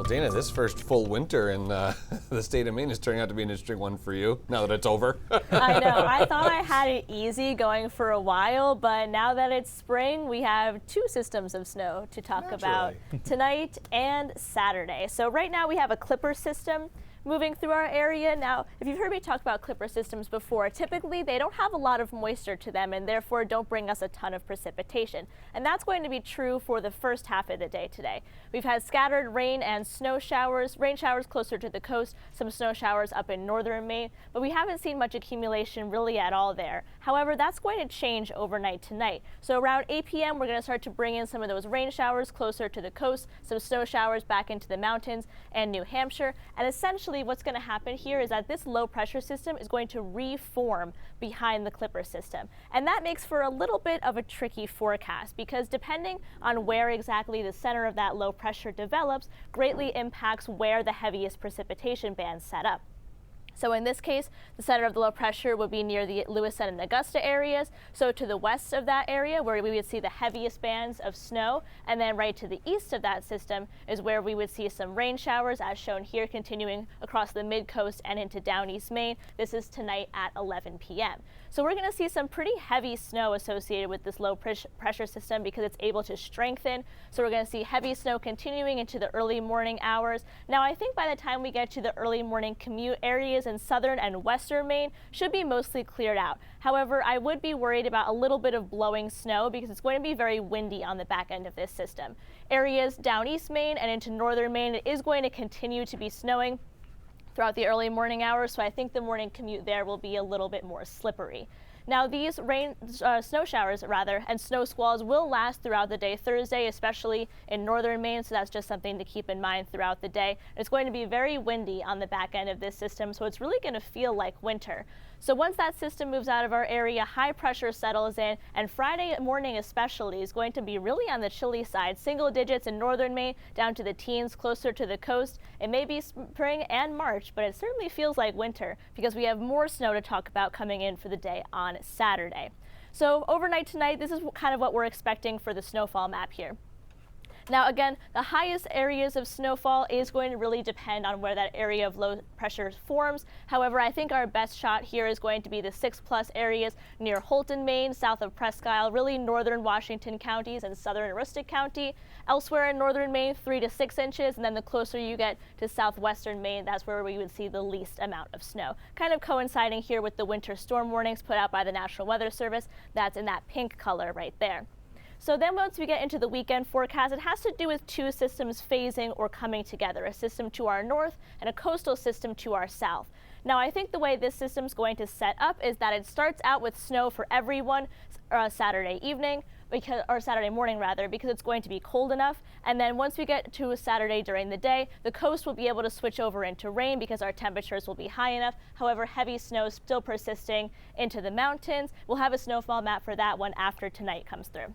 Dana, this first full winter in the state of Maine is turning out to be an interesting one for you now that it's over. I know. I thought I had it easy going for a while, but now that it's spring, we have two systems of snow to talk about tonight and Saturday. So right now we have a clipper system moving through our area. Now, if you've heard me talk about clipper systems before, typically they don't have a lot of moisture to them and therefore don't bring us a ton of precipitation. And that's going to be true for the first half of the day today. We've had scattered rain and snow showers, rain showers closer to the coast, some snow showers up in northern Maine, but we haven't seen much accumulation really at all there. However, that's going to change overnight tonight. So around 8 p.m. we're going to start to bring in some of those rain showers closer to the coast, some snow showers back into the mountains and New Hampshire, and essentially what's going to happen here is that this low pressure system is going to reform behind the clipper system. And that makes for a little bit of a tricky forecast because depending on where exactly the center of that low pressure develops greatly impacts where the heaviest precipitation bands set up. So in this case, the center of the low pressure would be near the Lewiston and Augusta areas. So to the west of that area where we would see the heaviest bands of snow, and then right to the east of that system is where we would see some rain showers as shown here continuing across the mid-coast and into down East Maine. This is tonight at 11 p.m. So we're going to see some pretty heavy snow associated with this low pressure system because it's able to strengthen. So we're going to see heavy snow continuing into the early morning hours. Now I think by the time we get to the early morning commute, areas in southern and western Maine should be mostly cleared out. However, I would be worried about a little bit of blowing snow because it's going to be very windy on the back end of this system. Areas down East Maine and into northern Maine, it is going to continue to be snowing throughout the early morning hours, so I think the morning commute there will be a little bit more slippery. Now these snow showers and snow squalls will last throughout the day Thursday, especially in northern Maine, so that's just something to keep in mind throughout the day. It's going to be very windy on the back end of this system, so it's really going to feel like winter. So once that system moves out of our area, high pressure settles in, and Friday morning especially is going to be really on the chilly side. Single digits in northern Maine down to the teens closer to the coast. It may be spring and March, but it certainly feels like winter because we have more snow to talk about coming in for the day on Saturday. So overnight tonight, this is kind of what we're expecting for the snowfall map here. Now again, the highest areas of snowfall is going to really depend on where that area of low pressure forms. However, I think our best shot here is going to be the 6+ areas near Holton, Maine, south of Presque Isle, really northern Washington counties and southern Aroostook County. Elsewhere in northern Maine, 3 to 6 inches, and then the closer you get to southwestern Maine, that's where we would see the least amount of snow. Kind of coinciding here with the winter storm warnings put out by the National Weather Service. That's in that pink color right there. So then once we get into the weekend forecast, it has to do with two systems phasing or coming together, a system to our north and a coastal system to our south. Now I think the way this system's going to set up is that it starts out with snow for everyone Saturday evening, or Saturday morning rather, because it's going to be cold enough. And then once we get to a Saturday during the day, the coast will be able to switch over into rain because our temperatures will be high enough. However, heavy snow still persisting into the mountains. We'll have a snowfall map for that one after tonight comes through.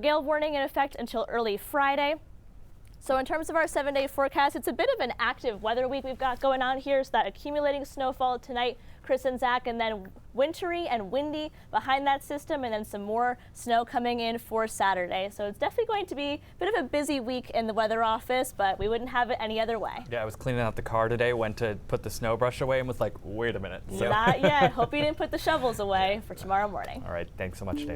Gale warning in effect until early Friday. So in terms of our 7-day forecast, it's a bit of an active weather week we've got going on here. So that accumulating snowfall tonight, Chris and Zach, and then wintry and windy behind that system, and then some more snow coming in for Saturday. So it's definitely going to be a bit of a busy week in the weather office, but we wouldn't have it any other way. Yeah, I was cleaning out the car today, went to put the snow brush away and was like, wait a minute. So. Not yet. Hope you didn't put the shovels away for tomorrow morning. All right, thanks so much, Dana.